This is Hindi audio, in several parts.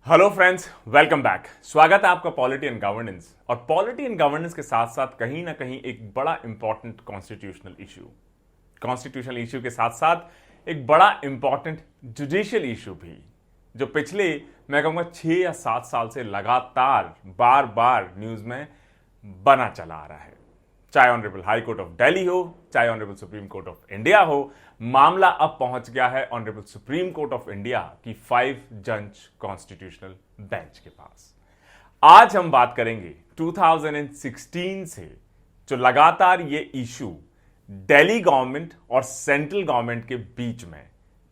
Hello friends, welcome back. स्वागत है आपका पॉलिटी एंड गवर्नेंस। और पॉलिटी एंड गवर्नेंस के साथ साथ कहीं ना कहीं एक बड़ा इंपॉर्टेंट कॉन्स्टिट्यूशनल इशू के साथ साथ एक बड़ा इंपॉर्टेंट जुडिशियल इशू भी, जो पिछले मैं कहूंगा 6 या 7 साल से लगातार बार बार न्यूज में बना चला आ रहा है। चाहे honourable high court of Delhi हो, चाहे honourable supreme court of India हो, मामला अब पहुंच गया है honourable supreme court of India की 5 जज कॉन्स्टिट्यूशनल बेंच के पास। आज हम बात करेंगे 2016 से जो लगातार ये इशू दिल्ली गवर्नमेंट और सेंट्रल गवर्नमेंट के बीच में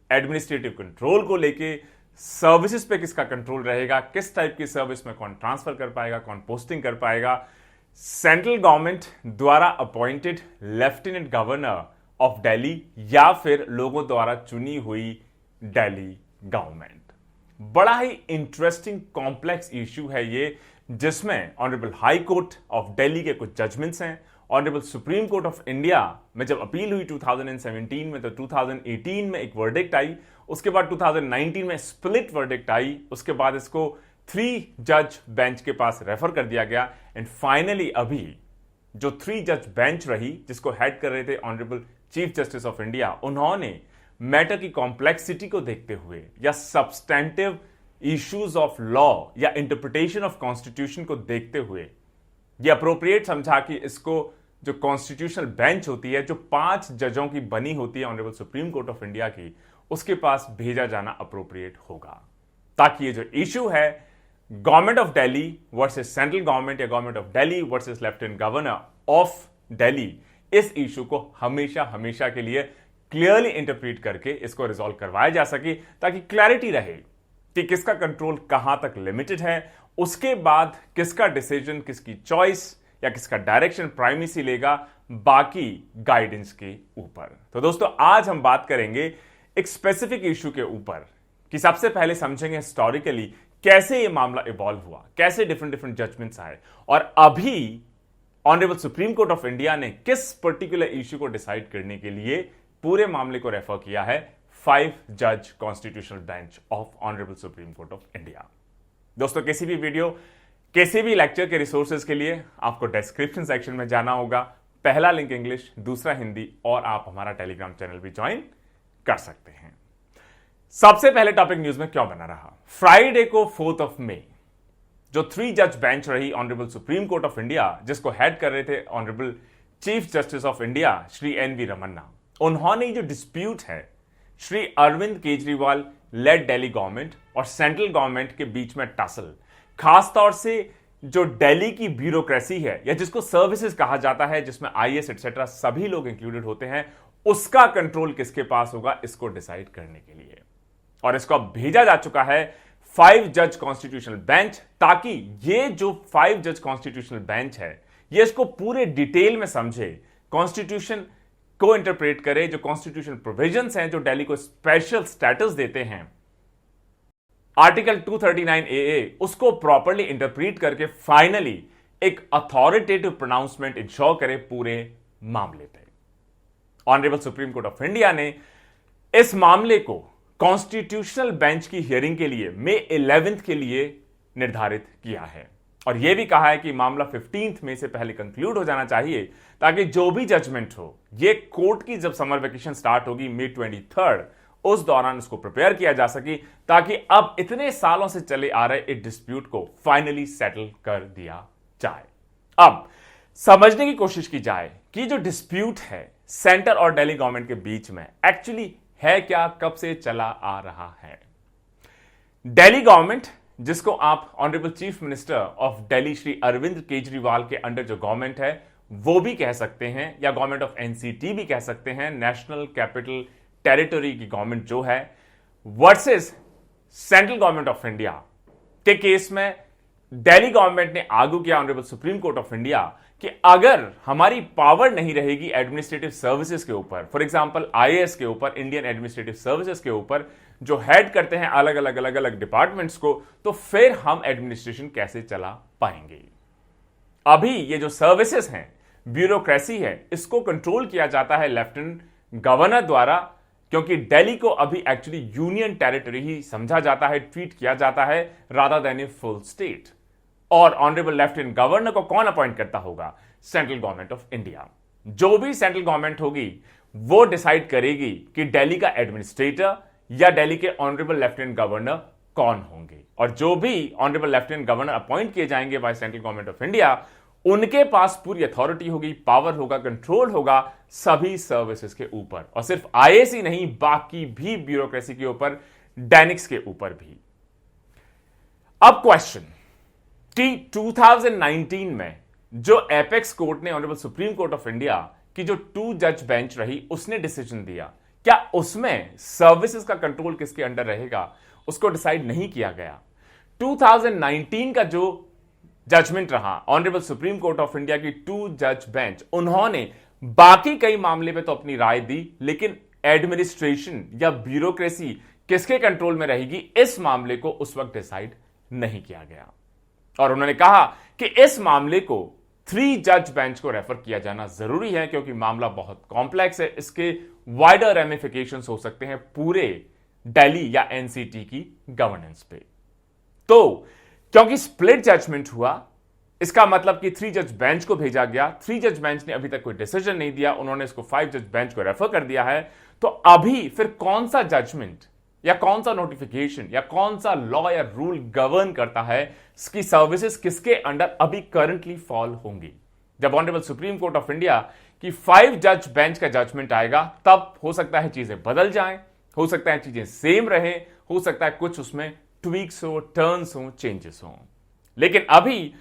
एडमिनिस्ट्रेटिव कंट्रोल को लेके, सर्विसेज पे किसका कंट्रोल रहेगा, किस टाइप की सर्विस में कौन ट्रांसफर कर पाएगा, कौन पोस्टिंग कर पाएगा, सेंट्रल गवर्नमेंट द्वारा appointed lieutenant governor of Delhi या फिर लोगों द्वारा चुनी हुई दिल्ली गवर्नमेंट। बड़ा ही इंटरेस्टिंग कॉम्प्लेक्स इश्यू है ये, जिसमें honourable high court of Delhi के कुछ जजमेंट्स हैं। Honourable supreme court of India में जब अपील हुई 2017 में, तो 2018 में एक वर्डिक्ट आई, उसके बाद 2019 में स्प्लिट वर्डिक्ट आई, उसके बाद इसको 3 जज बेंच के पास रेफर कर दिया गया। एंड फाइनली अभी जो 3 जज बेंच रही, जिसको हेड कर रहे थे honourable chief justice of India, उन्होंने मैटर की कॉम्प्लेक्सिटी को देखते हुए या सब्सटेंटिव इश्यूज ऑफ लॉ या इंटरप्रिटेशन ऑफ कॉन्स्टिट्यूशन को देखते हुए यह अप्रोप्रिएट समझा कि इसको जो कॉन्स्टिट्यूशनल बेंच होती है, जो 5 जजों की बनी होती है honourable supreme court of India की, उसके पास भेजा जाना अप्रोप्रिएट होगा, ताकि ये जो इशू है government of Delhi versus central government या government of Delhi versus lieutenant governor of Delhi, इस इशू को हमेशा हमेशा के लिए क्लियरली इंटरप्रीट करके इसको रिजॉल्व करवाया जा सके, ताकि क्लैरिटी रहे कि किसका कंट्रोल कहां तक लिमिटेड है, उसके बाद किसका डिसीजन, किसकी चॉइस या किसका डायरेक्शन प्राइमेसी लेगा बाकी गाइडेंस के ऊपर। तो दोस्तों, आज हम बात करेंगे एक स्पेसिफिक इशू के ऊपर कि सबसे पहले समझेंगे हिस्टोरिकली कैसे ये मामला इवॉल्व हुआ, कैसे डिफरेंट जजमेंट्स आए, और अभी honourable supreme court of India ने किस पर्टिकुलर इशू को डिसाइड करने के लिए पूरे मामले को रेफर किया है 5 जज constitutional bench of honourable supreme court of India. दोस्तों, किसी भी वीडियो, किसी भी लेक्चर के रिसोर्सेज के लिए आपको डिस्क्रिप्शन सेक्शन में जाना होगा। पहला लिंक इंग्लिश, दूसरा हिंदी, और आप हमारा टेलीग्राम चैनल भी ज्वाइन कर सकते हैं। सबसे पहले टॉपिक न्यूज में क्यों बना रहा, फ्राइडे को 4 मई जो 3 जज बेंच रही honourable supreme court of India, जिसको हेड कर रहे थे honourable chief justice of India Shri N V. Ramana, उन्होंने जो डिस्प्यूट है श्री अरविंद केजरीवाल लेड दिल्ली गवर्नमेंट और सेंट्रल गवर्नमेंट के बीच में टसल, खासतौर से जो दिल्ली की ब्यूरोक्रेसी है या जिसको सर्विसेज कहा जाता है, जिसमें आईएएस एटसेट्रा सभी लोग इंक्लूडेड होते हैं, उसका कंट्रोल किसके पास होगा, इसको डिसाइड करने के लिए। और इसको अब भेजा जा चुका है 5 जज कॉन्स्टिट्यूशनल बेंच, ताकि ये जो 5 जज कॉन्स्टिट्यूशनल बेंच है ये इसको पूरे डिटेल में समझे, कॉन्स्टिट्यूशन को इंटरप्रेट करे, जो कॉन्स्टिट्यूशनल प्रोविजंस हैं जो दिल्ली को स्पेशल स्टेटस देते हैं, आर्टिकल 239AA, उसको प्रॉपर्ली इंटरप्रीट करके फाइनली एक अथॉरिटेटिव प्रोनाउंसमेंट इंश्योर करे पूरे मामले पे। Honourable supreme court of India ने इस मामले को कॉन्स्टिट्यूशनल बेंच की हियरिंग के लिए मई 11 के लिए निर्धारित किया है, और यह भी कहा है कि मामला 15 मई से पहले कंक्लूड हो जाना चाहिए, ताकि जो भी जजमेंट हो, ये कोर्ट की जब समर वेकेशन स्टार्ट होगी मई 23, उस दौरान इसको प्रिपेयर किया जा सके, ताकि अब इतने सालों से चले आ रहे इस डिस्प्यूट को फाइनली सेटल कर दिया जाए। अब समझने की कोशिश की जाए कि जो डिस्प्यूट है सेंटर और दिल्ली गवर्नमेंट के बीच में एक्चुअली है क्या, कब से चला आ रहा है। दिल्ली गवर्नमेंट, जिसको आप honourable chief minister of Delhi Shri Arvind Kejriwal के अंडर जो गवर्नमेंट है वो भी कह सकते हैं, या गवर्नमेंट ऑफ एनसीटी भी कह सकते हैं, नेशनल कैपिटल टेरिटरी की गवर्नमेंट जो है, versus central government of India के केस में दिल्ली गवर्नमेंट ने आर्ग्यू किया honourable supreme court of India कि अगर हमारी पावर नहीं रहेगी एडमिनिस्ट्रेटिव सर्विसेज के ऊपर, फॉर एग्जांपल आईएएस के ऊपर, इंडियन एडमिनिस्ट्रेटिव सर्विसेज के ऊपर, जो हेड करते हैं अलग अलग डिपार्टमेंट्स को, तो फिर हम एडमिनिस्ट्रेशन कैसे चला पाएंगे। अभी ये जो सर्विसेज हैं, ब्यूरोक्रेसी है, इसको कंट्रोल किया जाता है लेफ्टिनेंट गवर्नर द्वारा, क्योंकि दिल्ली को अभी एक्चुअली यूनियन टेरिटरी ही समझा जाता है, ट्रीट किया जाता है rather than a full state. और ऑनरेबल लेफ्टिनेंट गवर्नर को कौन अपॉइंट करता होगा? Central government of India. जो भी सेंट्रल गवर्नमेंट होगी वो डिसाइड करेगी कि दिल्ली का एडमिनिस्ट्रेटर या दिल्ली के ऑनरेबल लेफ्टिनेंट गवर्नर कौन होंगे। और जो भी ऑनरेबल लेफ्टिनेंट गवर्नर अपॉइंट किए जाएंगे by central government of India, उनके पास पूरी अथॉरिटी होगी, पावर होगा, कंट्रोल होगा सभी सर्विसेज के ऊपर, और सिर्फ आईएएस ही नहीं, बाकी भी ब्यूरोक्रेसी के ऊपर, डैनिक्स के ऊपर भी। अब क्वेश्चन कि 2019 में जो एपेक्स कोर्ट ने honourable supreme court of India की जो 2 जज बेंच रही उसने डिसीजन दिया, क्या उसमें सर्विसेज का कंट्रोल किसके अंडर रहेगा उसको डिसाइड नहीं किया गया। 2019 का जो जजमेंट रहा honourable supreme court of India की 2 जज बेंच, उन्होंने बाकी कई मामले में तो अपनी राय दी, लेकिन एडमिनिस्ट्रेशन या ब्यूरोक्रेसी किसके कंट्रोल में रहेगी इस मामले को उस वक्त डिसाइड नहीं किया गया। और उन्होंने कहा कि इस मामले को 3 जज बेंच को रेफर किया जाना जरूरी है, क्योंकि मामला बहुत कॉम्प्लेक्स है, इसके वाइडर रेमिफिकेशंस हो सकते हैं पूरे दिल्ली या एनसीटी की गवर्नेंस पे। तो क्योंकि स्प्लिट जजमेंट हुआ, इसका मतलब कि 3 जज बेंच को भेजा गया, 3 जज बेंच ने अभी तक कोई डिसीजन नहीं दिया, उन्होंने इसको 5 जज बेंच को रेफर कर दिया है। तो अभी फिर कौन सा जजमेंट या कौन सा नोटिफिकेशन या कौन सा लॉ या रूल गवर्न करता है इसकी सर्विसेज किसके अंडर अभी करंटली फॉल होंगी। जब honourable supreme court of India की 5 जज बेंच का जजमेंट आएगा तब हो सकता है चीजें बदल जाएं, हो सकता है चीजें सेम रहे, हो सकता है कुछ उसमें ट्वीक्स हो, टर्न्स हो, चेंजेस हो। लेकिन अभी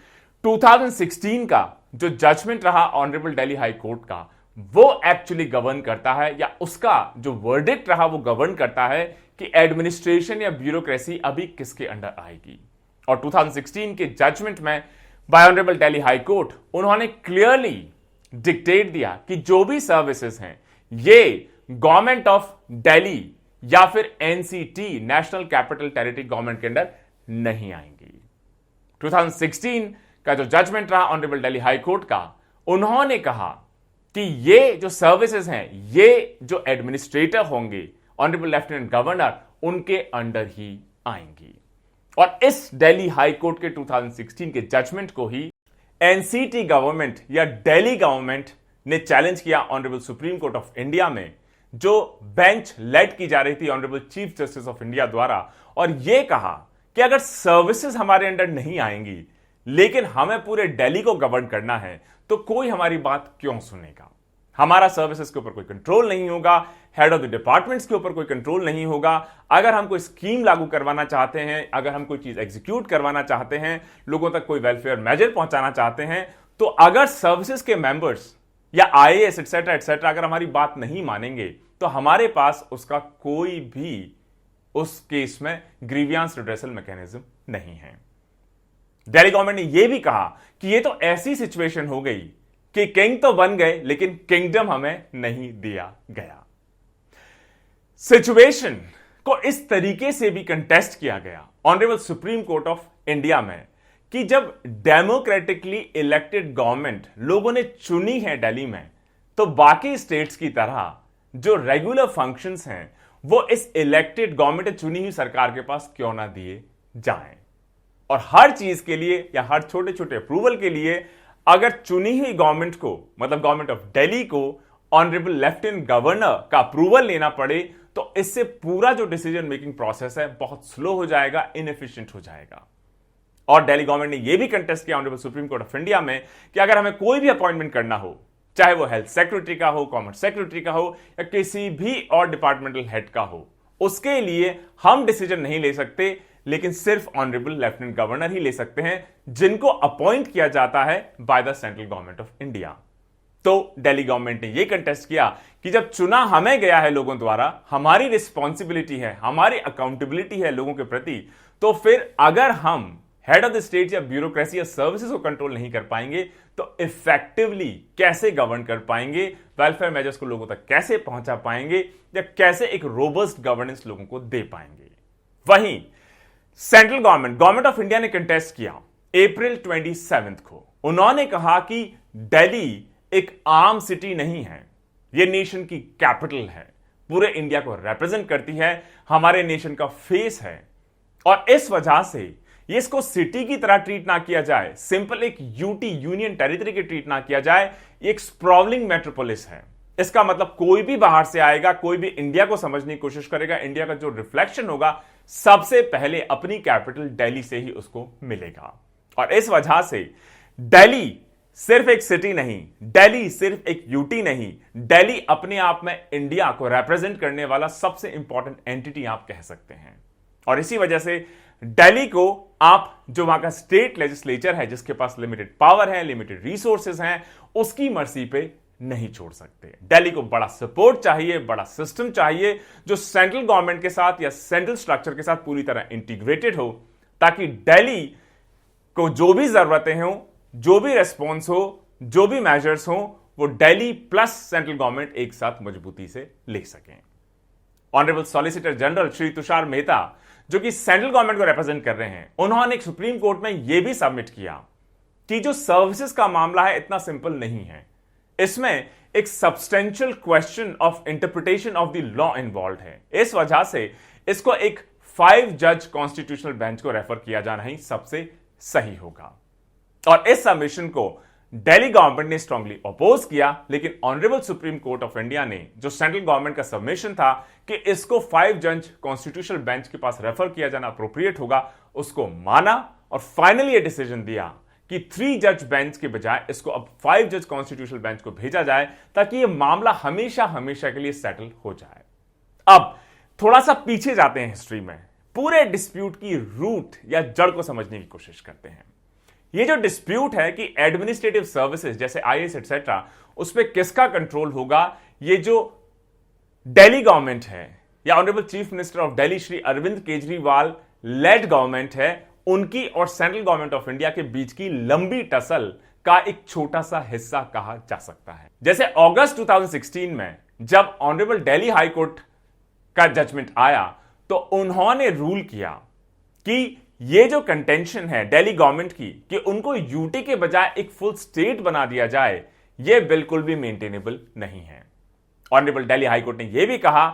2016 का जो जजमेंट रहा ऑनरेबल दिल्ली हाई कोर्ट का, वो एक्चुअली गवर्न करता है, या उसका जो वर्डिक्ट रहा वो गवर्न करता है कि एडमिनिस्ट्रेशन या ब्यूरोक्रेसी अभी किसके अंडर आएगी। और 2016 के जजमेंट में bye honourable Delhi high court उन्होंने क्लियरली डिक्टेट दिया कि जो भी सर्विसेज हैं ये गवर्नमेंट ऑफ दिल्ली या फिर NCT national capital territory government के अंडर नहीं आएंगी। 2016 का जो जजमेंट रहा ऑनरेबल दिल्ली हाई कोर्ट का, उन्होंने कहा कि ये जो सर्विसेज हैं ये जो एडमिनिस्ट्रेटर होंगे ऑनरेबल लेफ्टिनेंट गवर्नर उनके अंडर ही आएंगी। और इस दिल्ली हाई कोर्ट के 2016 के जजमेंट को ही एनसीटी गवर्नमेंट या दिल्ली गवर्नमेंट ने चैलेंज किया honourable supreme court of India में, जो बेंच लेड की जा रही थी honourable chief justice of India द्वारा, और यह कहा कि अगर सर्विसेज हमारे अंडर नहीं आएंगी लेकिन हमें पूरे दिल्ली को गवर्न करना है तो कोई हमारी बात क्यों सुनेगा। हमारा सर्विसेज के ऊपर कोई कंट्रोल नहीं होगा, हेड ऑफ द डिपार्टमेंट्स के ऊपर कोई कंट्रोल नहीं होगा। अगर हम कोई स्कीम लागू करवाना चाहते हैं, अगर हम कोई चीज एग्जीक्यूट करवाना चाहते हैं, लोगों तक कोई वेलफेयर मेजर पहुंचाना चाहते हैं, तो अगर सर्विसेज के मेंबर्स या आईएएस एटसेट्रा एटसेट्रा अगर हमारी बात नहीं मानेंगे तो हमारे पास उसका कोई भी उस केस में ग्रीवियंस रिड्रेसल मैकेनिज्म नहीं है। दिल्ली गवर्नमेंट ने यह भी कहा कि यह तो ऐसी सिचुएशन हो गई कि किंग तो बन गए लेकिन किंगडम हमें नहीं दिया गया। सिचुएशन को इस तरीके से भी कंटेस्ट किया गया honourable supreme court of India में कि जब डेमोक्रेटिकली इलेक्टेड गवर्नमेंट लोगों ने चुनी है दिल्ली में, तो बाकी स्टेट्स की तरह जो रेगुलर फंक्शंस हैं वो इस इलेक्टेड गवर्नमेंट चुनी हुई सरकार के पास क्यों ना दिए जाएं। और हर चीज के लिए या हर छोटे छोटे अप्रूवल के लिए अगर चुनी हुई गवर्नमेंट को, मतलब गवर्नमेंट ऑफ दिल्ली को, ऑनरेबल लेफ्टिनेंट गवर्नर का अप्रूवल लेना पड़े तो इससे पूरा जो डिसीजन मेकिंग प्रोसेस है बहुत स्लो हो जाएगा, इनएफिशिएंट हो जाएगा। और दिल्ली गवर्नमेंट ने यह भी कंटेस्ट किया honourable supreme court of India में कि अगर हमें कोई भी अपॉइंटमेंट करना हो, चाहे वो हेल्थ सेक्रेटरी का हो, कॉमर्स सेक्रेटरी का हो या किसी भी और डिपार्टमेंटल हेड का हो, उसके लिए हम डिसीजन नहीं ले सकते, लेकिन सिर्फ ऑनरेबल लेफ्टिनेंट गवर्नर ही ले सकते हैं, जिनको अपॉइंट किया जाता है by the central government of India. तो दिल्ली गवर्नमेंट ने यह कंटेस्ट किया कि जब चुना हमें गया है लोगों द्वारा, हमारी रिस्पॉन्सिबिलिटी है, हमारी अकाउंटेबिलिटी है लोगों के प्रति, तो फिर अगर हम हेड ऑफ द स्टेट या ब्यूरोक्रेसी या सर्विसेज को कंट्रोल नहीं कर पाएंगे तो इफेक्टिवली कैसे गवर्न कर पाएंगे, वेलफेयर मेजर्स को लोगों तक कैसे पहुंचा पाएंगे, या कैसे एक रोबस्ट गवर्नेंस लोगों को दे पाएंगे। वहीं सेंट्रल गवर्नमेंट ऑफ इंडिया ने कंटेस्ट किया अप्रैल 27 को। उन्होंने कहा कि दिल्ली एक आम सिटी नहीं है, यह नेशन की कैपिटल है, पूरे इंडिया को रिप्रेजेंट करती है, हमारे नेशन का फेस है। और इस वजह से ये इसको सिटी की तरह ट्रीट ना किया जाए, सिंपल एक यूटी यूनियन टेरिटरी की ट्रीट ना किया जाए, एक स्प्रॉवलिंग मेट्रोपोलिस है। इसका मतलब कोई भी बाहर से आएगा, कोई भी इंडिया को समझने की कोशिश करेगा, इंडिया का जो रिफ्लेक्शन होगा सबसे पहले अपनी कैपिटल दिल्ली से ही उसको मिलेगा। और इस वजह से दिल्ली सिर्फ एक सिटी नहीं, दिल्ली सिर्फ एक यूटी नहीं, दिल्ली अपने आप में इंडिया को रिप्रेजेंट करने वाला सबसे इंपॉर्टेंट एंटिटी आप कह सकते हैं। और इसी वजह से दिल्ली को आप जो वहां का स्टेट लेजिस्लेचर है, जिसके पास लिमिटेड पावर है, लिमिटेड रिसोर्सेज हैं, उसकी मर्जी पे नहीं छोड़ सकते। दिल्ली को बड़ा सपोर्ट चाहिए, बड़ा सिस्टम चाहिए जो सेंट्रल गवर्नमेंट के साथ या सेंट्रल स्ट्रक्चर के साथ पूरी तरह इंटीग्रेटेड हो, ताकि दिल्ली को जो भी जरूरतें हो, जो भी रेस्पॉन्स हो, जो भी मेजर्स हो, वो दिल्ली प्लस सेंट्रल गवर्नमेंट एक साथ मजबूती से ले सकें। Honourable solicitor general Shri Tushar Mehta, जो कि सेंट्रल गवर्नमेंट को रिप्रेजेंट कर रहे हैं, उन्होंने एक सुप्रीम कोर्ट में यह भी सबमिट किया कि जो सर्विसेज का मामला है इतना सिंपल नहीं है, इसमें एक substantial question of interpretation of the law involve है। इस वजह से इसको एक 5 जज कॉन्स्टिट्यूशनल बेंच को रेफर किया जाना ही सबसे सही होगा। और इस सबमिशन को दिल्ली गवर्नमेंट ने स्ट्रांगली अपोज किया, लेकिन honourable supreme court of India ने जो सेंट्रल गवर्नमेंट का सबमिशन था कि इसको 5 जज कॉन्स्टिट्यूशनल बेंच के पास रेफर किया जाना अप्रोप्रिएट होगा, उसको माना और फाइनली यह डिसीजन दिया कि 3 जज बेंच के बजाय इसको अब 5 जज कॉन्स्टिट्यूशनल बेंच को भेजा जाए, ताकि यह मामला हमेशा हमेशा के लिए सेटल हो जाए। अब थोड़ा सा पीछे जाते हैं हिस्ट्री में, पूरे डिस्प्यूट की रूट या जड़ को समझने की कोशिश करते हैं। ये जो डिस्प्यूट है कि एडमिनिस्ट्रेटिव सर्विसेज जैसे आईएएस एटसेट्रा, उस पर किसका कंट्रोल होगा, ये जो दिल्ली गवर्नमेंट है या honourable chief minister of Delhi Shri Arvind Kejriwal led government है, उनकी और सेंट्रल गवर्नमेंट ऑफ इंडिया के बीच की लंबी टसल का एक छोटा सा हिस्सा कहा जा सकता है। जैसे अगस्त 2016 में जब ऑनरेबल दिल्ली हाई कोर्ट का जजमेंट आया, तो उन्होंने रूल किया कि ये जो कंटेंशन है दिल्ली गवर्नमेंट की कि उनको यूटी के बजाय एक फुल स्टेट बना दिया जाए, ये बिल्कुल भी मेंटेनेबल नहीं है। ऑनरेबल दिल्ली हाई कोर्ट ने यह भी कहा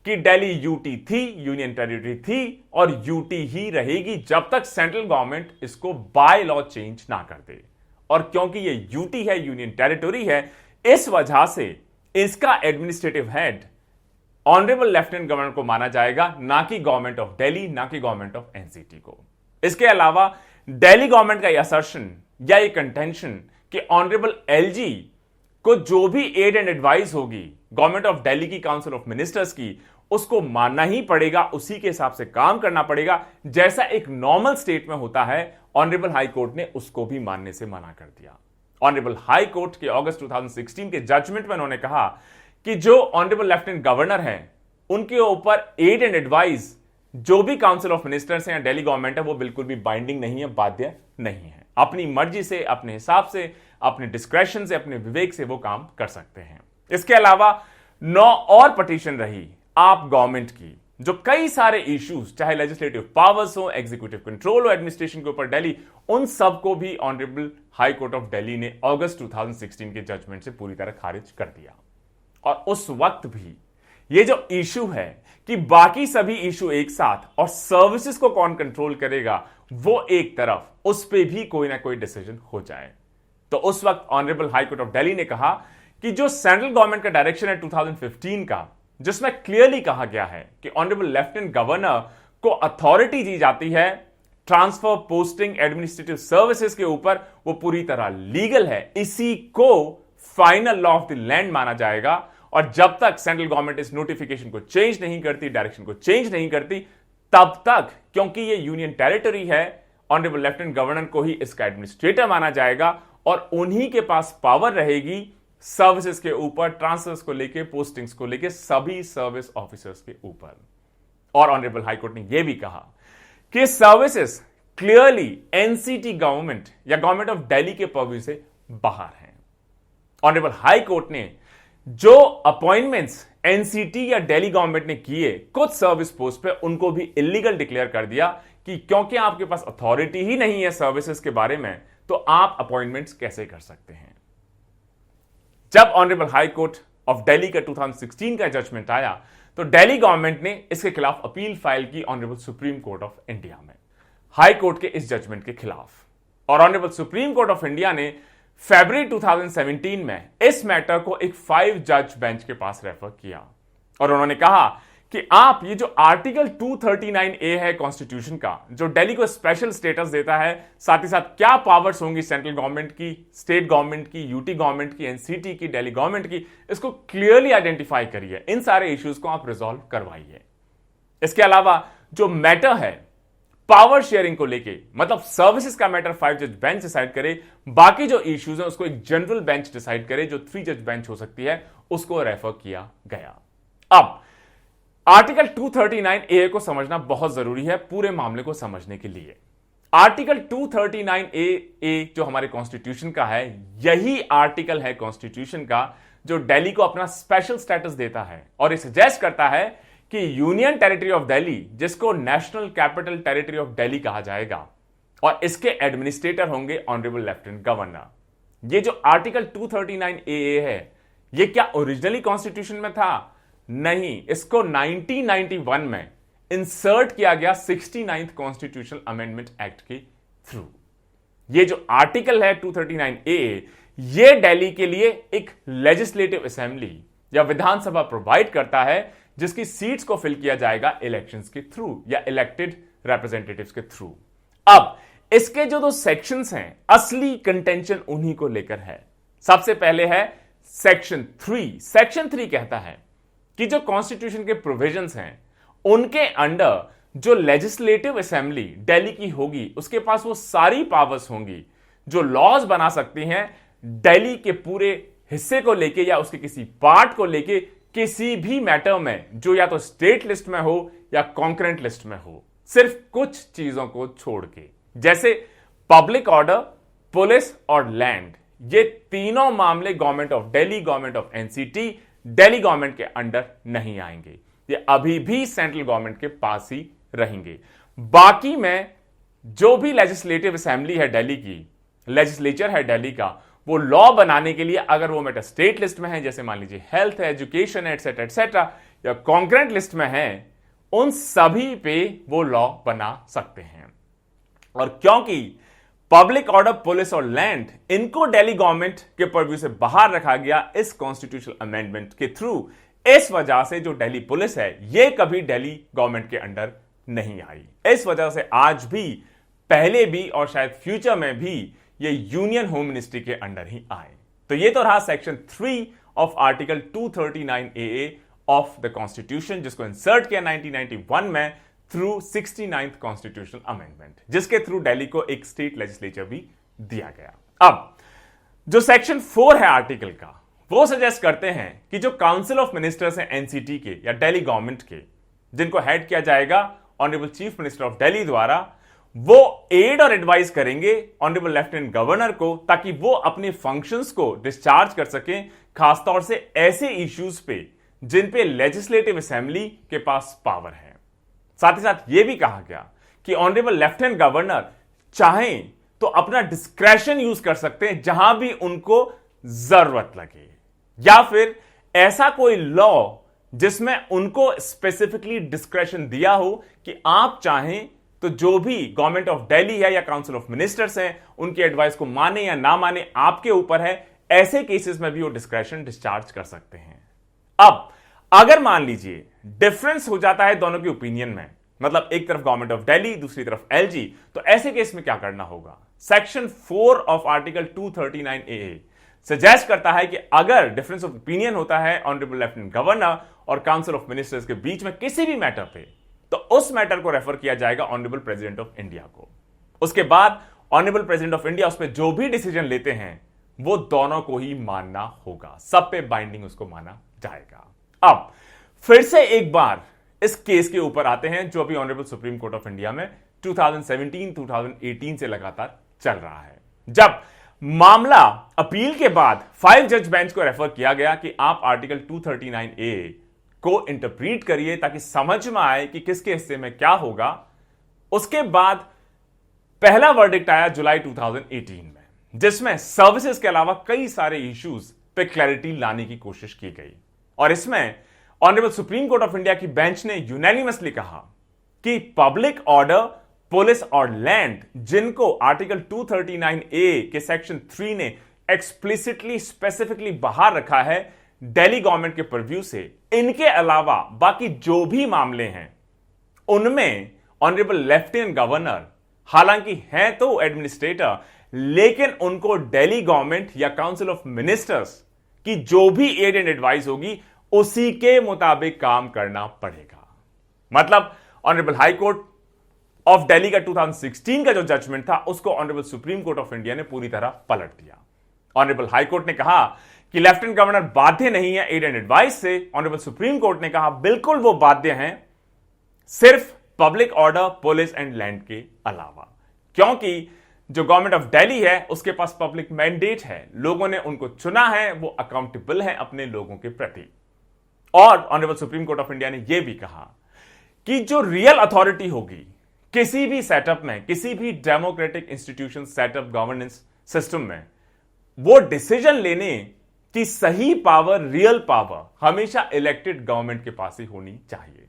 कि दिल्ली यूटी थी, यूनियन टेरिटरी थी और यूटी ही रहेगी जब तक सेंट्रल गवर्नमेंट इसको बाय लॉ चेंज ना कर दे। और क्योंकि ये यूटी है, यूनियन टेरिटरी है, इस वजह से इसका administrative head honourable lieutenant governor को माना जाएगा, ना कि गवर्नमेंट ऑफ दिल्ली, ना कि गवर्नमेंट ऑफ एनसीटी को। इसके अलावा दिल्ली गवर्नमेंट का यह असर्शन या ये कंटेंशन कि ऑनरेबल एलजी को जो भी एड एंड एडवाइस होगी गवर्नमेंट ऑफ दिल्ली की काउंसिल ऑफ मिनिस्टर्स की, उसको मानना ही पड़ेगा, उसी के हिसाब से काम करना पड़ेगा, जैसा एक नॉर्मल स्टेट में होता है, ऑनरेबल हाई कोर्ट ने उसको भी मानने से मना कर दिया। ऑनरेबल हाई कोर्ट के अगस्त 2016 के जजमेंट में उन्होंने कहा कि जो ऑनरेबल लेफ्टिनेंट गवर्नर हैं, उनके ऊपर एड एंड एडवाइस जो भी काउंसिल ऑफ मिनिस्टर्स हैं या दिल्ली गवर्नमेंट है, वो बिल्कुल भी बाइंडिंग नहीं है, बाध्य नहीं है। अपनी मर्जी से, अपने हिसाब से, अपने डिस्क्रेशन से, अपने विवेक से वो काम कर सकते हैं। इसके अलावा 9 और पिटीशन रही आप गवर्नमेंट की, जो कई सारे इश्यूज, चाहे लेजिस्लेटिव पावर्स हो, एग्जीक्यूटिव कंट्रोल हो एडमिनिस्ट्रेशन के ऊपर दिल्ली, उन सबको भी honourable high court of Delhi ने अगस्त 2016 के जजमेंट से पूरी तरह खारिज कर दिया। और उस वक्त भी ये जो इशू है कि बाकी सभी इशू एक साथ और सर्विसेज को कौन कंट्रोल करेगा, वो एक तरफ, उस पे भी कोई ना कोई डिसीजन हो जाए। तो उस वक्त honourable high court of Delhi ने कहा कि जो सेंट्रल गवर्नमेंट का डायरेक्शन है 2015 का, जिसमें क्लियरली कहा गया है कि ऑनरेबल लेफ्टिनेंट गवर्नर को अथॉरिटी दी जाती है ट्रांसफर, पोस्टिंग, एडमिनिस्ट्रेटिव सर्विसेज के ऊपर, वो पूरी तरह लीगल है, इसी को final law of the land माना जाएगा। और जब तक सेंट्रल गवर्नमेंट इस नोटिफिकेशन को चेंज नहीं करती, डायरेक्शन को चेंज नहीं करती, तब तक, क्योंकि ये यूनियन टेरिटरी है, ऑनरेबल लेफ्टिनेंट गवर्नर को ही इसका एडमिनिस्ट्रेटर माना जाएगा और उन्हीं के पास पावर रहेगी सर्विसेज के ऊपर, ट्रांसफर्स को लेके, पोस्टिंग्स को लेके, सभी सर्विस ऑफिसर्स के ऊपर। और ऑनरेबल हाईकोर्ट ने यह भी कहा कि सर्विसेज क्लियरली एनसीटी गवर्नमेंट या गवर्नमेंट ऑफ दिल्ली के पर्व्यू से बाहर हैं। ऑनरेबल हाई कोर्ट ने जो अपॉइंटमेंट्स एनसीटी या दिल्ली गवर्नमेंट ने किए कुछ सर्विस पोस्ट पे, उनको भी इलीगल डिक्लेयर कर दिया कि क्योंकि आपके पास अथॉरिटी ही नहीं है सर्विसेज के बारे में, तो आप अपॉइंटमेंट्स कैसे कर सकते हैं। जब honourable high court of Delhi का 2016 का जजमेंट आया, तो दिल्ली गवर्नमेंट ने इसके खिलाफ अपील फाइल की honourable supreme court of India में, हाई कोर्ट के इस जजमेंट के खिलाफ। और honourable supreme court of India ने फरवरी 2017 में इस मैटर को एक 5 जज बेंच के पास रेफर किया और उन्होंने कहा कि आप ये जो आर्टिकल 239A है कॉन्स्टिट्यूशन का, जो दिल्ली को स्पेशल स्टेटस देता है, साथ ही साथ क्या पावर्स होंगी सेंट्रल गवर्नमेंट की, स्टेट गवर्नमेंट की, यूटी गवर्नमेंट की, एनसीटी की, दिल्ली गवर्नमेंट की, इसको क्लियरली आइडेंटिफाई करिए, इन सारे इश्यूज को आप रिजॉल्व करवाइए। इसके अलावा जो मैटर है पावर शेयरिंग को लेके, मतलब सर्विसेज का मैटर 5 जज बेंच डिसाइड करे, बाकी जो इश्यूज है उसको एक जनरल बेंच डिसाइड करे जो 3 जज बेंच हो सकती है, उसको रेफर किया गया। अब आर्टिकल 239A को समझना बहुत जरूरी है पूरे मामले को समझने के लिए। आर्टिकल 239A जो हमारे कॉन्स्टिट्यूशन का है, यही आर्टिकल है कॉन्स्टिट्यूशन का जो दिल्ली को अपना स्पेशल स्टेटस देता है और ये सजेस्ट करता है कि यूनियन टेरिटरी ऑफ दिल्ली, जिसको national capital territory of Delhi कहा जाएगा, और इसके एडमिनिस्ट्रेटर होंगे ऑनरेबल लेफ्टिनेंट गवर्नर। ये जो आर्टिकल 239A है, ये क्या ओरिजिनली कॉन्स्टिट्यूशन में था? नहीं, इसको 1991 में इंसर्ट किया गया 69th कॉन्स्टिट्यूशनल अमेंडमेंट एक्ट के थ्रू। ये जो आर्टिकल है 239A, ये दिल्ली के लिए एक लेजिस्लेटिव असेंबली या विधानसभा प्रोवाइड करता है जिसकी सीट्स को फिल किया जाएगा इलेक्शंस के थ्रू या इलेक्टेड रिप्रेजेंटेटिव्स के थ्रू। अब इसके जो 2 सेक्शंस हैं, असली कंटेंशन उन्हीं को लेकर है। सबसे पहले है सेक्शन 3। सेक्शन 3 कहता है कि जो कॉन्स्टिट्यूशन के प्रोविजंस हैं, उनके अंडर जो लेजिस्लेटिव असेंबली दिल्ली की होगी, उसके पास वो सारी पावर्स होंगी जो लॉज बना सकती हैं दिल्ली के पूरे हिस्से को लेके या उसके किसी पार्ट को लेके, किसी भी मैटर में जो या तो स्टेट लिस्ट में हो या कॉन्करेंट लिस्ट में हो, सिर्फ कुछ चीजों को छोड़ के, जैसे पब्लिक ऑर्डर, पुलिस और लैंड। ये तीनों मामले government of Delhi, government of NCT, Delhi government के अंडर नहीं आएंगे, ये अभी भी सेंट्रल गवर्नमेंट के पास ही रहेंगे। बाकी में जो भी लेजिस्लेटिव असेंबली है दिल्ली की, लेजिस्लेचर है दिल्ली का, वो लॉ बनाने के लिए अगर वो मैटर स्टेट लिस्ट में है, जैसे मान लीजिए हेल्थ है, एजुकेशन है, एटसेट्रा एटसेट्रा, या कॉन्करेंट लिस्ट में है, उन सभी पे वो लॉ बना सकते हैं। और क्योंकि पब्लिक ऑर्डर, पुलिस और लैंड, इनको दिल्ली गवर्नमेंट के पर्व्यू से बाहर रखा गया इस कॉन्स्टिट्यूशनल अमेंडमेंट के थ्रू, इस वजह से जो दिल्ली पुलिस है, ये कभी दिल्ली गवर्नमेंट के अंडर नहीं आई। इस वजह से आज भी, पहले भी और शायद फ्यूचर में भी ये यूनियन होम मिनिस्ट्री के अंडर ही आए। तो ये तो रहा section 3 of article 239AA of the constitution, जिसको इंसर्ट किया 1991 में थ्रू 69th कॉन्स्टिट्यूशनल अमेंडमेंट, जिसके थ्रू दिल्ली को एक स्टेट लेजिस्लेचर भी दिया गया। अब जो सेक्शन 4 है आर्टिकल का, वो सजेस्ट करते हैं कि जो काउंसिल ऑफ मिनिस्टर्स हैं एनसीटी के या दिल्ली गवर्नमेंट के, जिनको हेड किया जाएगा honourable chief minister of Delhi द्वारा, वो एड और एडवाइस करेंगे ऑनरेबल लेफ्टिनेंट गवर्नर को, ताकि वो अपने फंक्शंस को डिस्चार्ज कर सकें, खासतौर से ऐसे इश्यूज पे जिन पे लेजिस्लेटिव असेंबली के पास पावर है। साथ ही साथ यह भी कहा गया कि ऑनरेबल लेफ्टिनेंट गवर्नर चाहें तो अपना डिस्क्रेशन यूज कर सकते हैं जहां भी उनको जरूरत लगे, या फिर ऐसा कोई लॉ जिसमें उनको स्पेसिफिकली डिस्क्रेशन दिया हो कि आप चाहें तो जो भी गवर्नमेंट ऑफ दिल्ली है या काउंसिल ऑफ मिनिस्टर्स हैं, उनकी एडवाइस को माने या ना माने आपके ऊपर है। ऐसे केसेस में भी वो डिस्क्रेशन डिस्चार्ज कर सकते हैं। अब अगर मान लीजिए डिफरेंस हो जाता है दोनों की ओपिनियन में, मतलब एक तरफ गवर्नमेंट ऑफ दिल्ली, दूसरी तरफ एलजी, तो ऐसे केस में क्या करना होगा? Section 4 of article 239AA suggest करता है कि अगर डिफरेंस ऑफ ओपिनियन होता है ऑनरेबल लेफ्टिनेंट गवर्नर और काउंसिल ऑफ मिनिस्टर्स के बीच में किसी भी मैटर पे, तो उस मैटर को रेफर किया जाएगा ऑनरेबल प्रेसिडेंट ऑफ इंडिया को। उसके बाद ऑनरेबल प्रेसिडेंट ऑफ इंडिया उस पर जो भी डिसीजन लेते हैं वो दोनों को ही मानना होगा, सब पे बाइंडिंग उसको माना जाएगा। अब फिर से एक बार इस केस के ऊपर आते हैं जो अभी honourable supreme court of India में 2017-2018 से लगातार चल रहा है, जब मामला अपील के बाद 5 जज बेंच को रेफर किया गया कि आप आर्टिकल 239A को इंटरप्रीट करिए ताकि समझ में आए कि किसके हिस्से में क्या होगा। उसके बाद पहला वर्डिक्ट आया जुलाई 2018 में, जिसमें सर्विसेज के अलावा कई सारे इश्यूज पे क्लैरिटी लाने की कोशिश की गई, और इसमें honourable supreme court of India की बेंच ने यूनैनिमसली कहा कि पब्लिक ऑर्डर, पुलिस और लैंड, जिनको आर्टिकल 239A के सेक्शन 3 ने एक्सप्लिसिटली स्पेसिफिकली बाहर रखा है दिल्ली गवर्नमेंट के परव्यू से, इनके अलावा बाकी जो भी मामले हैं उनमें ऑनरेबल लेफ्टिनेंट गवर्नर हालांकि हैं तो एडमिनिस्ट्रेटर, लेकिन उनको दिल्ली गवर्नमेंट या काउंसिल ऑफ मिनिस्टर्स की जो भी एड एंड एडवाइस होगी उसी के मुताबिक काम करना पड़ेगा। मतलब honourable high court of Delhi का 2016 का जो जजमेंट था उसको honourable supreme court of India ने पूरी तरह पलट दिया। ऑनरेबल हाई कोर्ट ने कहा कि लेफ्टिनेंट गवर्नर बाध्य नहीं है एड एंड एडवाइस से। ऑनरेबल सुप्रीम कोर्ट ने कहा बिल्कुल वो बाध्य हैं, सिर्फ public order, police and land के अलावा, क्योंकि जो गवर्नमेंट ऑफ दिल्ली है उसके पास पब्लिक मैंडेट है, लोगों ने उनको चुना है, वो अकाउंटेबल है अपने लोगों के प्रति। और honourable supreme court of India ने यह भी कहा कि जो रियल अथॉरिटी होगी किसी भी सेटअप में, किसी भी democratic institution setup governance system में, वो डिसीजन लेने की सही पावर, रियल पावर हमेशा इलेक्टेड गवर्नमेंट के पास ही होनी चाहिए।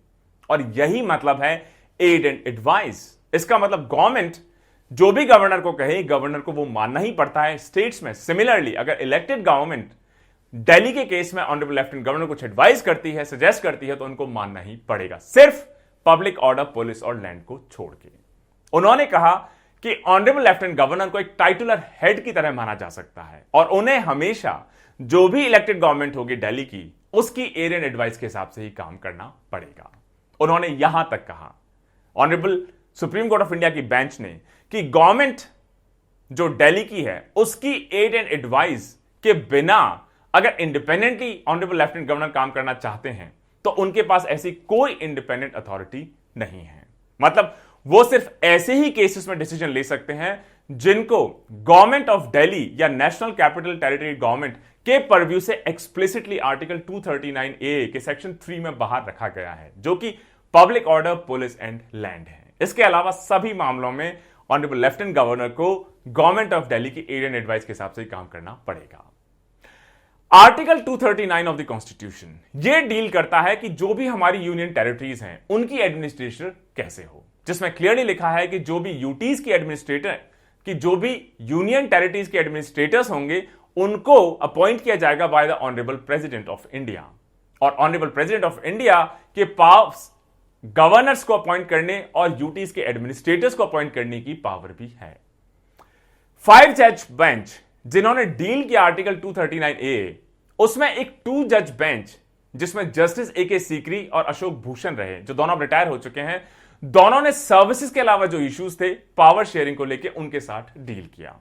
और यही मतलब है एड एंड एडवाइस। इसका मतलब गवर्नमेंट जो भी गवर्नर को कहे, गवर्नर को वो मानना ही पड़ता है। स्टेट्स में सिमिलरली अगर इलेक्टेड गवर्नमेंट दिल्ली के केस में ऑनरेबल लेफ्टिनेंट गवर्नर कुछ एडवाइस करती है, सजेस्ट करती है, तो उनको मानना ही पड़ेगा, सिर्फ पब्लिक ऑर्डर, पुलिस और लैंड को छोड़ के। उन्होंने कहा कि ऑनरेबल लेफ्टिनेंट गवर्नर को एक टाइटुलर हेड की तरह माना जा सकता है और उन्हें हमेशा जो भी इलेक्टेड गवर्नमेंट होगी दिल्ली की, उसकी एड एंड एडवाइस के हिसाब से ही काम करना पड़ेगा। उन्होंने यहां तक कहा honourable supreme court of India की बेंच ने कि गवर्नमेंट जो दिल्ली की है उसकी एड एंड एडवाइस के बिना अगर इंडिपेंडेंटली ऑनरेबल लेफ्टिनेंट गवर्नर काम करना चाहते हैं तो उनके पास ऐसी कोई इंडिपेंडेंट अथॉरिटी नहीं है। मतलब वो सिर्फ ऐसे ही केसेस में डिसीजन ले सकते हैं जिनको गवर्नमेंट ऑफ दिल्ली या नेशनल कैपिटल टेरिटरी गवर्नमेंट के परव्यू से एक्सप्लिसिटली आर्टिकल 239A के सेक्शन 3 में बाहर रखा गया है, जो कि public order, police and land है। इसके अलावा सभी मामलों में ऑनरेबल लेफ्टिनेंट गवर्नर को गवर्नमेंट ऑफ दिल्ली की एड एंड एडवाइस के हिसाब से काम करना पड़ेगा। आर्टिकल 239 ऑफ द कॉन्स्टिट्यूशन यह डील करता है कि जो भी हमारी यूनियन टेरिटरीज हैं उनकी एडमिनिस्ट्रेशन कैसे हो, जिसमें क्लियरली लिखा है कि जो भी यूटीज की एडमिनिस्ट्रेटर कि जो भी यूनियन टेरिटरीज के एडमिनिस्ट्रेटर्स होंगे उनको अपॉइंट किया जाएगा by the honourable president of India. और ऑनरेबल प्रेसिडेंट ऑफ इंडिया के पास गवर्नर्स को अपॉइंट करने और यूटीज के एडमिनिस्ट्रेटर्स को अपॉइंट करने की पावर भी है। 5 जज बेंच जिन्होंने डील किया आर्टिकल 239A, उसमें एक 2 जज बेंच जिसमें जस्टिस AK सीकरी और अशोक भूषण रहे, जो दोनों रिटायर हो चुके हैं, दोनों ने सर्विसेज के अलावा जो इश्यूज थे पावर शेयरिंग को लेकर उनके साथ डील किया।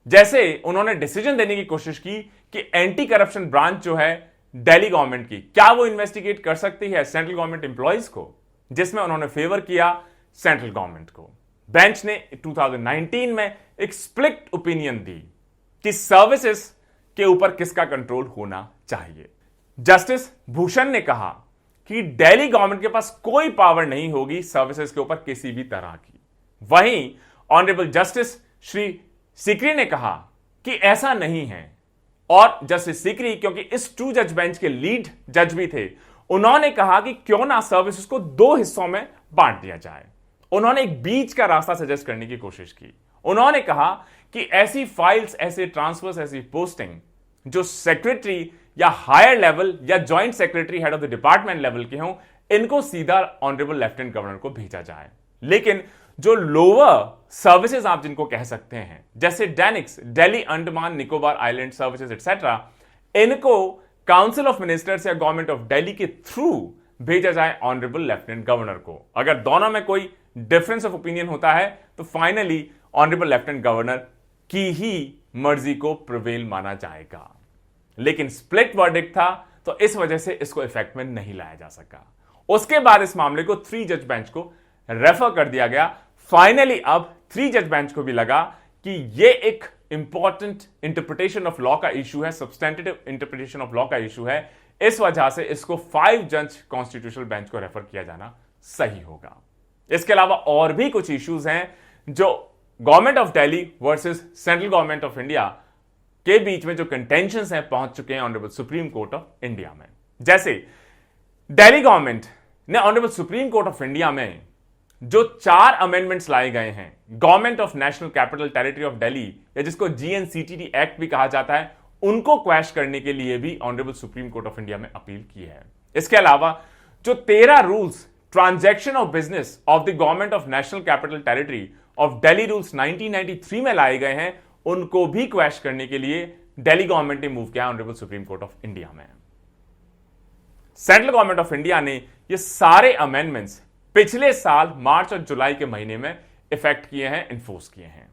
जैसे उन्होंने डिसीजन देने की कोशिश की कि एंटी करप्शन ब्रांच जो है दिल्ली गवर्नमेंट की, क्या वो इन्वेस्टिगेट कर सकती है सेंट्रल गवर्नमेंट एम्प्लॉइज को, जिसमें उन्होंने फेवर किया सेंट्रल गवर्नमेंट को। बेंच ने 2019 में एक स्प्लिट ओपिनियन दी कि सर्विसेज के ऊपर किसका कंट्रोल होना चाहिए। जस्टिस भूषण ने कहा कि दिल्ली गवर्नमेंट के पास कोई पावर नहीं होगी सर्विसेज के ऊपर किसी भी तरह की। वहीं ऑनरेबल जस्टिस श्री सीकरी ने कहा कि ऐसा नहीं है, और जस्टिस सीकरी क्योंकि इस 2 जज बेंच के लीड जज भी थे, उन्होंने कहा कि क्यों ना सर्विसेज को 2 हिस्सों में बांट दिया जाए। उन्होंने एक बीच का रास्ता सजेस्ट करने की कोशिश की। उन्होंने कहा कि ऐसी फाइल्स, ऐसे ट्रांसफर्स, ऐसी पोस्टिंग जो सेक्रेटरी या हायर लेवल या joint secretary head of the department level के हों, इनको सीधा ऑनरेबल लेफ्टिनेंट गवर्नर को भेजा जाए। लेकिन जो लोअर सर्विसेज आप जिनको कह सकते हैं, जैसे DANICS, Delhi Andaman Nicobar island services etcetera, इनको काउंसिल ऑफ मिनिस्टर्स या गवर्नमेंट ऑफ दिल्ली के थ्रू भेजा जाए ऑनरेबल लेफ्टिनेंट गवर्नर को। अगर दोनों में कोई डिफरेंस ऑफ ओपिनियन होता है तो फाइनली ऑनरेबल लेफ्टिनेंट गवर्नर की ही मर्जी को प्रिवेल माना जाएगा। लेकिन स्प्लिट वर्डिक्ट था तो इस वजह से इसको इफेक्ट में नहीं लाया जा सका। उसके बाद इस मामले को 3 जज बेंच को रेफर कर दिया गया। फाइनली अब 3 जज बेंच को भी लगा कि यह एक इंपॉर्टेंट इंटरप्रिटेशन ऑफ लॉ का इशू है, सब्सटेंटिव इंटरप्रिटेशन ऑफ लॉ का इशू है। इस वजह से इसको 5 जज कॉन्स्टिट्यूशनल बेंच को रेफर किया जाना सही होगा। इसके अलावा और भी कुछ इश्यूज हैं जो government of Delhi versus central government of India के बीच में जो कंटेंशंस हैं पहुंच चुके हैं honourable supreme court of India में। जैसे दिल्ली गवर्नमेंट ने honourable supreme court of India में जो 4 अमेंडमेंट्स लाए गए हैं government of national capital territory of Delhi, या जिसको जीएनसीटीडी एक्ट भी कहा जाता है, उनको क्वैश करने के लिए भी honourable supreme court of India में अपील की है। इसके अलावा जो 13 rules transaction of business of the government of national capital territory of Delhi rules 1993 में लाए गए हैं, उनको भी क्वैश करने के लिए दिल्ली गवर्नमेंट ने मूव किया honourable supreme court of India में। सेंट्रल गवर्नमेंट ऑफ इंडिया ने ये सारे अमेंडमेंट्स पिछले साल मार्च और जुलाई के महीने में इफेक्ट किए हैं, इन्फोर्स किए हैं,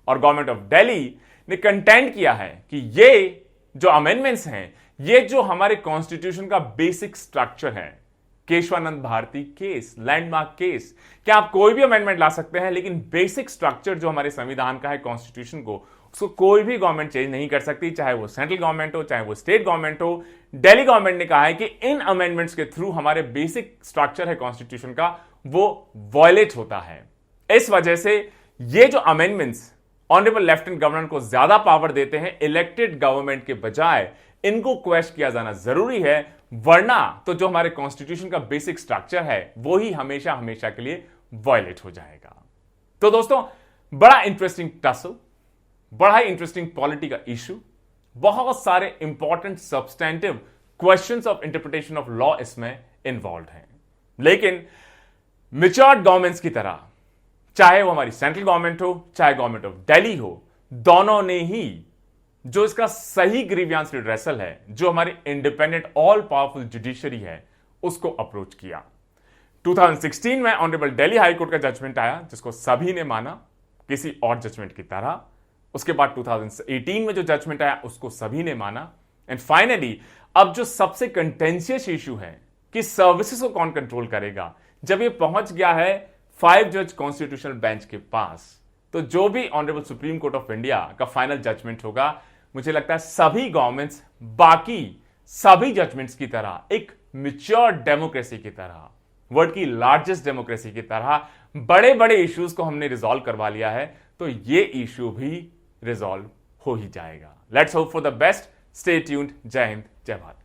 और गवर्नमेंट ऑफ दिल्ली ने कंटेंट किया है कि ये जो अमेंडमेंट्स हैं, ये जो हमारे कॉन्स्टिट्यूशन का बेसिक स्ट्रक्चर है, Kesavananda Bharati case, landmark case, क्या आप कोई भी अमेंडमेंट ला सकते हैं, लेकिन बेसिक स्ट्रक्चर जो हमारे संविधान का है, कॉन्स्टिट्यूशन को, उसको कोई भी गवर्नमेंट चेंज नहीं कर सकती, चाहे वो सेंट्रल गवर्नमेंट हो, चाहे वो स्टेट गवर्नमेंट हो। दिल्ली गवर्नमेंट ने कहा है कि इन अमेंडमेंट्स के थ्रू हमारे बेसिक स्ट्रक्चर है कॉन्स्टिट्यूशन का, वो वॉयलेट होता है। इस वजह से ये जो अमेंडमेंट्स ऑनरेबल लेफ्टिनेंट गवर्नर को ज्यादा पावर देते हैं इलेक्टेड गवर्नमेंट के बजाय, इनको क्वेश्च किया जाना जरूरी है, वरना तो जो हमारे कॉन्स्टिट्यूशन का बेसिक स्ट्रक्चर है वो ही हमेशा हमेशा के लिए वॉयलेट हो जाएगा। तो दोस्तों, बड़ा इंटरेस्टिंग टसल, बड़ा ही इंटरेस्टिंग पॉलिटी का इशू, बहुत सारे important substantive questions of interpretation of law इसमें इन्वॉल्व हैं। लेकिन मैच्योर्ड गवर्नमेंट्स की तरह, चाहे वो हमारी सेंट्रल गवर्नमेंट हो, चाहे गवर्नमेंट ऑफ दिल्ली हो, दोनों ने ही जो इसका सही ग्रीवियंस रिड्रेसल है, जो हमारी इंडिपेंडेंट ऑल पावरफुल जुडिशरी है, उसको अप्रोच किया। 2016 में ऑनरेबल दिल्ली हाई कोर्ट का जजमेंट आया, जिसको सभी ने माना किसी और जजमेंट की तरह। उसके बाद 2018 में जो जजमेंट आया, उसको सभी ने माना। एंड फाइनली अब जो सबसे कंटेंशियस इशू है कि सर्विसेज को कौन कंट्रोल करेगा, जब ये पहुंच गया है 5 जज कॉन्स्टिट्यूशनल बेंच के पास, तो जो भी honourable supreme court of India का फाइनल जजमेंट होगा, मुझे लगता है सभी गवर्नमेंट्स बाकी सभी जजमेंट्स की तरह, एक मैच्योर डेमोक्रेसी की तरह, वर्ल्ड की लार्जेस्ट डेमोक्रेसी की तरह, बड़े बड़े इश्यूज को हमने रिजॉल्व करवा लिया है, तो ये इशू भी रिजॉल्व हो ही जाएगा। Let's hope for the best. Stay tuned. जय हिंद, जय भारत।